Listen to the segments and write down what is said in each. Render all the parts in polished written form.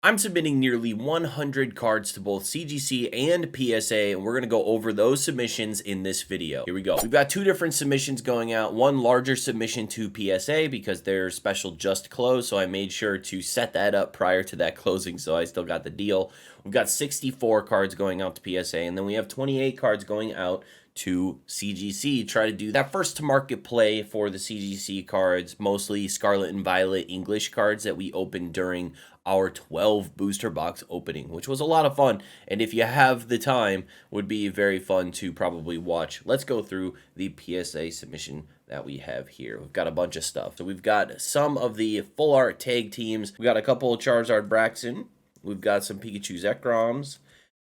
I'm submitting nearly 100 cards to both CGC and PSA, and we're going to go over those submissions in this video. Here we go. We've got two different submissions going out. One larger submission to PSA because their special just closed, so I made sure to set that up prior to that closing, so I still got the deal. We've got 64 cards going out to PSA, and then we have 28 cards going out to CGC. Try to do that first to market play for the CGC cards, mostly Scarlet and Violet English cards that we opened during our 12 booster box opening, which was a lot of fun, and if you have the time, would be very fun to probably watch. Let's go through the PSA submission that we have here. We've got a bunch of stuff. So we've got some of the full art tag teams. We got a couple of Charizard Braxton. We've got some Pikachu Zekroms.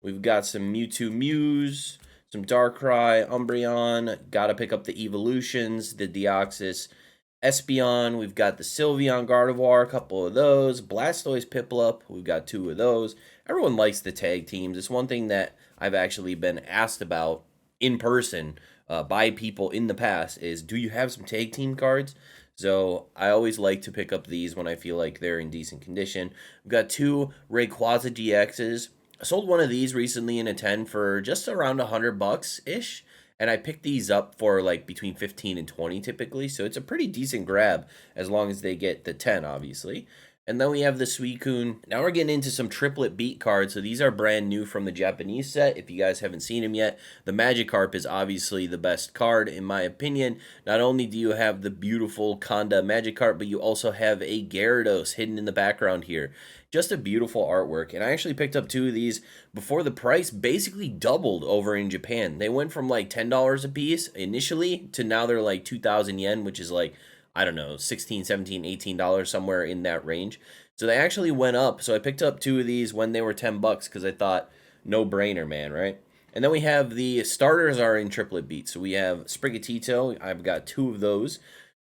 We've got some Mewtwo Mews, some Darkrai, Umbreon. Got to pick up the Evolutions, the Deoxys, Espeon. We've got the Sylveon Gardevoir, a couple of those. Blastoise Piplup, we've got two of those. Everyone likes the tag teams. It's one thing that I've actually been asked about in person by people in the past is, do you have some tag team cards? So I always like to pick up these when I feel like they're in decent condition. We've got two Rayquaza GXs. I sold one of these recently in a 10 for just around $100-ish. And I picked these up for like between 15 and 20 typically. So it's a pretty decent grab as long as they get the 10, obviously. And then we have the Suicune. Now we're getting into some triplet beat cards. So these are brand new from the Japanese set. If you guys haven't seen them yet, the Magikarp is obviously the best card in my opinion. Not only do you have the beautiful Conda Magikarp, but you also have a Gyarados hidden in the background here. Just a beautiful artwork. And I actually picked up two of these before the price basically doubled over in Japan. They went from like $10 a piece initially to now they're like 2,000 yen, which is like, I don't know, $16, $17, $18, somewhere in that range. So they actually went up. So I picked up two of these when they were 10 bucks because I thought, no brainer, man, right? And then we have the starters are in triplet beat. So we have Sprigatito. I've got two of those.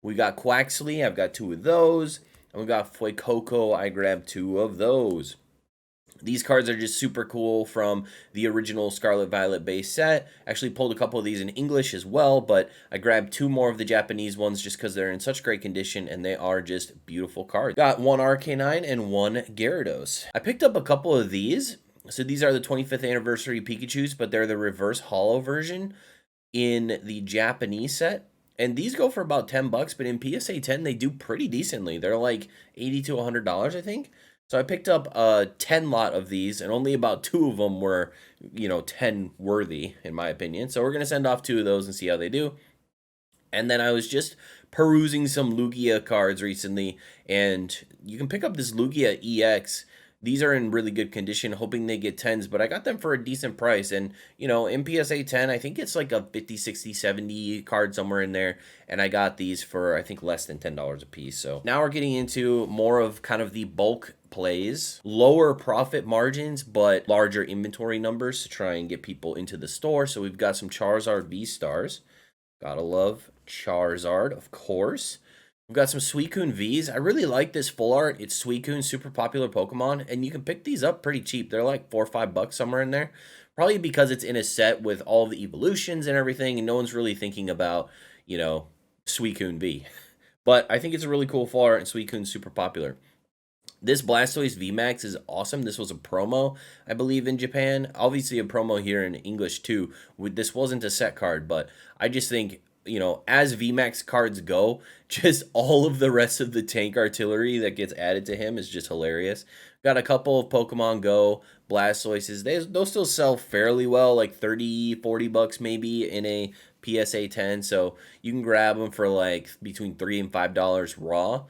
We got Quaxley. I've got two of those. And we got Fuecoco. I grabbed two of those. These cards are just super cool from the original Scarlet Violet base set. Actually pulled a couple of these in English as well, but I grabbed two more of the Japanese ones just because they're in such great condition and they are just beautiful cards. Got one Arcanine and one Gyarados. I picked up a couple of these. So these are the 25th anniversary Pikachus, but they're the reverse holo version in the Japanese set. And these go for about 10 bucks, but in PSA 10, they do pretty decently. They're like $80 to $100, I think. So I picked up a 10 lot of these, and only about two of them were, 10 worthy, in my opinion. So we're going to send off two of those and see how they do. And then I was just perusing some Lugia cards recently, and you can pick up this Lugia EX. These are in really good condition, hoping they get 10s, but I got them for a decent price. And, in PSA 10, I think it's like a 50, 60, 70 card somewhere in there. And I got these for, I think, less than $10 a piece. So now we're getting into more of kind of the bulk plays, lower profit margins, but larger inventory numbers to try and get people into the store. So we've got some Charizard V-Stars. Gotta love Charizard, of course. We've got some Suicune Vs. I really like this full art. It's Suicune, super popular Pokemon, and you can pick these up pretty cheap. They're like $4 or $5 somewhere in there. Probably because it's in a set with all the evolutions and everything, and no one's really thinking about, Suicune V. But I think it's a really cool full art, and Suicune's super popular. This Blastoise VMAX is awesome. This was a promo, I believe, in Japan. Obviously a promo here in English too. This wasn't a set card, but I just think, as VMAX cards go, just all of the rest of the tank artillery that gets added to him is just hilarious. Got a couple of Pokemon Go Blastoises. Those still sell fairly well, like 30, 40 bucks maybe in a PSA 10. So you can grab them for like between $3 and $5 raw.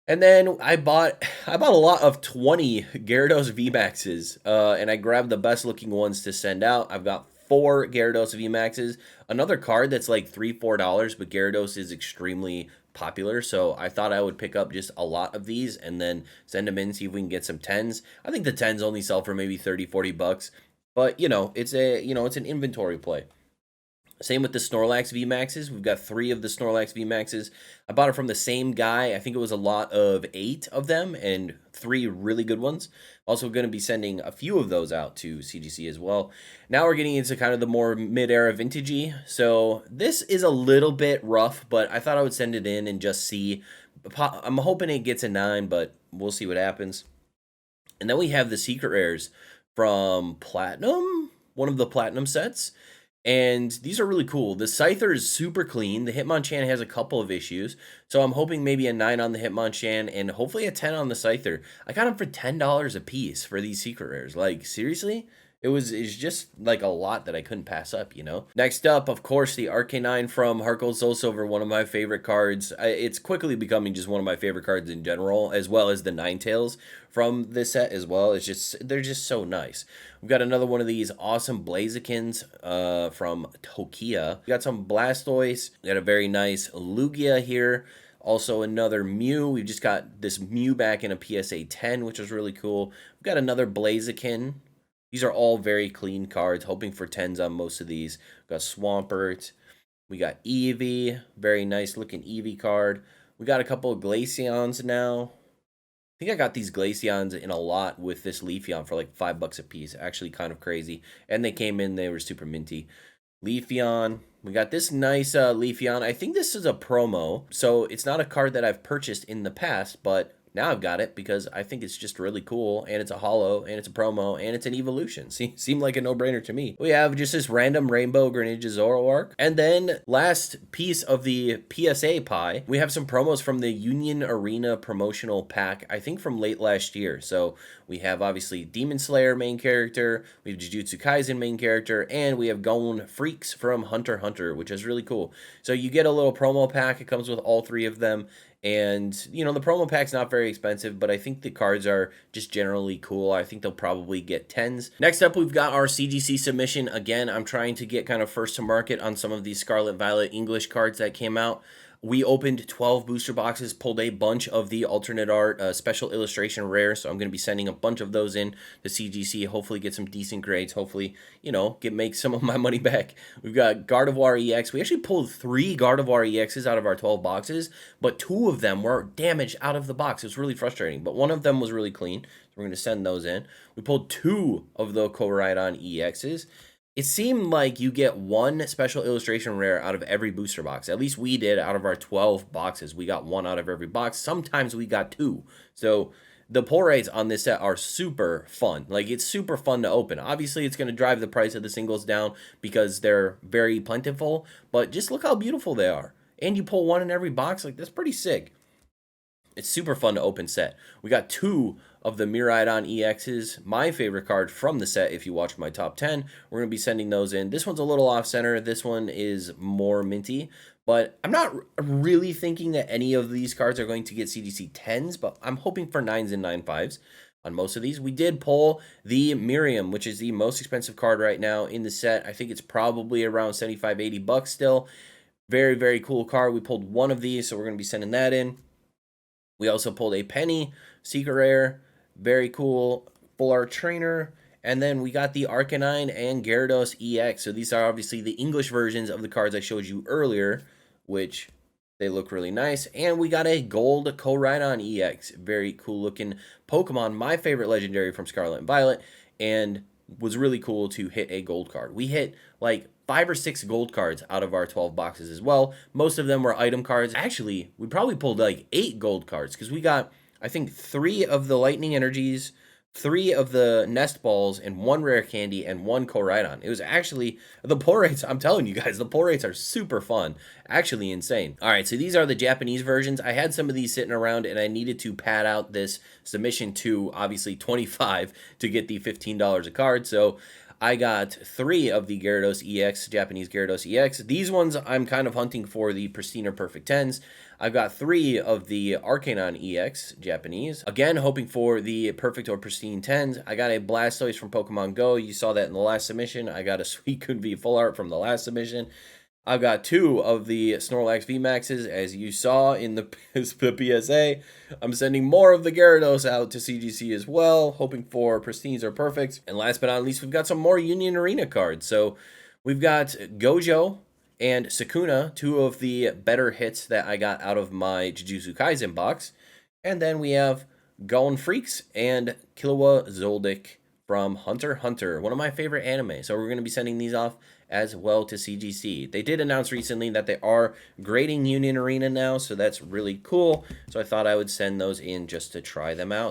And then I bought a lot of 20 Gyarados VMAXs, and I grabbed the best looking ones to send out. I've got 4 Gyarados VMAXs. Another card that's like $3, $4, but Gyarados is extremely popular, so I thought I would pick up just a lot of these and then send them in, see if we can get some 10s. I think the 10s only sell for maybe 30, 40 bucks, but it's an inventory play. Same with the Snorlax VMAXs. We've got 3 of the Snorlax VMAXs. I bought it from the same guy. I think it was a lot of 8 of them and 3 really good ones. Also going to be sending a few of those out to CGC as well. Now we're getting into kind of the more mid-era vintagey. So this is a little bit rough, but I thought I would send it in and just see. I'm hoping it gets a 9, but we'll see what happens. And then we have the secret rares from Platinum, one of the Platinum sets. And these are really cool. The Scyther is super clean. The Hitmonchan has a couple of issues. So I'm hoping maybe a 9 on the Hitmonchan and hopefully a 10 on the Scyther. I got them for $10 a piece for these secret rares. Like, seriously? It's just like a lot that I couldn't pass up, you know? Next up, of course, the Arcanine from Heart Gold Soul Silver, one of my favorite cards. It's quickly becoming just one of my favorite cards in general, as well as the Ninetales from this set as well. They're just so nice. We've got another one of these awesome Blazikins from Tokia. We got some Blastoise. We got a very nice Lugia here. Also another Mew. We've just got this Mew back in a PSA 10, which is really cool. We've got another Blaziken. These are all very clean cards, hoping for 10s on most of these. We got Swampert. We got Eevee. Very nice looking Eevee card. We got a couple of Glaceons now. I think I got these Glaceons in a lot with this Leafeon for like $5 a piece. Actually kind of crazy. And they came in, they were super minty. Leafeon. We got this nice Leafeon. I think this is a promo. So it's not a card that I've purchased in the past, but now I've got it because I think it's just really cool, and it's a holo, and it's a promo, and it's an evolution. Seemed like a no-brainer to me. We have just this random rainbow Greninja Zoroark. And then last piece of the PSA pie, we have some promos from the Union Arena promotional pack, I think from late last year. So we have obviously Demon Slayer main character, we have Jujutsu Kaisen main character, and we have Gon Freaks from Hunter x Hunter, which is really cool. So you get a little promo pack. It comes with all 3 of them. And, you know, the promo pack's not very expensive, but I think the cards are just generally cool. I think they'll probably get 10s. Next up, we've got our CGC submission. Again, I'm trying to get kind of first to market on some of these Scarlet Violet English cards that came out. We opened 12 booster boxes, pulled a bunch of the alternate art special illustration rare, so I'm going to be sending a bunch of those in to CGC, hopefully get some decent grades, hopefully, you know, make some of my money back. We've got Gardevoir EX. We actually pulled 3 Gardevoir EXs out of our 12 boxes, but 2 of them were damaged out of the box. It was really frustrating, but one of them was really clean, so we're going to send those in. We pulled 2 of the Koraidon EXs. It seemed like you get 1 special illustration rare out of every booster box. At least we did. Out of our 12 boxes, we got 1 out of every box. Sometimes we got 2. So the pull rates on this set are super fun. Like, it's super fun to open. Obviously, it's going to drive the price of the singles down because they're very plentiful. But just look how beautiful they are. And you pull 1 in every box. Like, that's pretty sick. It's super fun to open set. We got 2 of the Miraidon EXs, my favorite card from the set. If you watch my top 10, we're going to be sending those in. This one's a little off center. This one is more minty, but I'm not really thinking that any of these cards are going to get CGC 10s, but I'm hoping for 9s and 9.5s on most of these. We did pull the Miriam, which is the most expensive card right now in the set. I think it's probably around 75, 80 bucks still. Very, very cool card. We pulled 1 of these, so we're going to be sending that in. We also pulled a Penny secret rare. Very cool full art trainer. And then we got the Arcanine and Gyarados EX. So these are obviously the English versions of the cards I showed you earlier, which they look really nice. And we got a gold Koraidon EX. Very cool looking Pokemon. My favorite legendary from Scarlet and Violet. And was really cool to hit a gold card. We hit like 5 or 6 gold cards out of our 12 boxes as well. Most of them were item cards. Actually, we probably pulled like 8 gold cards because we got, I think, 3 of the Lightning Energies, 3 of the Nest Balls, and 1 Rare Candy, and 1 Koraidon. It was actually, the pull rates, I'm telling you guys, the pull rates are super fun. Actually insane. All right, so these are the Japanese versions. I had some of these sitting around, and I needed to pad out this submission to, obviously, 25 to get the $15 a card. So I got 3 of the Gyarados EX, Japanese Gyarados EX. These ones I'm kind of hunting for the pristine or perfect 10s. I've got 3 of the Arcanine EX, Japanese. Again, hoping for the perfect or pristine 10s. I got a Blastoise from Pokemon Go. You saw that in the last submission. I got a Suicune V full art from the last submission. I've got 2 of the Snorlax VMAXs, as you saw in the PSA. I'm sending more of the Gyarados out to CGC as well, hoping for pristines or perfects. And last but not least, we've got some more Union Arena cards. So we've got Gojo and Sukuna, 2 of the better hits that I got out of my Jujutsu Kaisen box. And then we have Gon Freaks and Killua Zoldyck from Hunter x Hunter, one of my favorite anime. So we're going to be sending these off as well to CGC. They did announce recently that they are grading Union Arena now, so that's really cool. So I thought I would send those in just to try them out.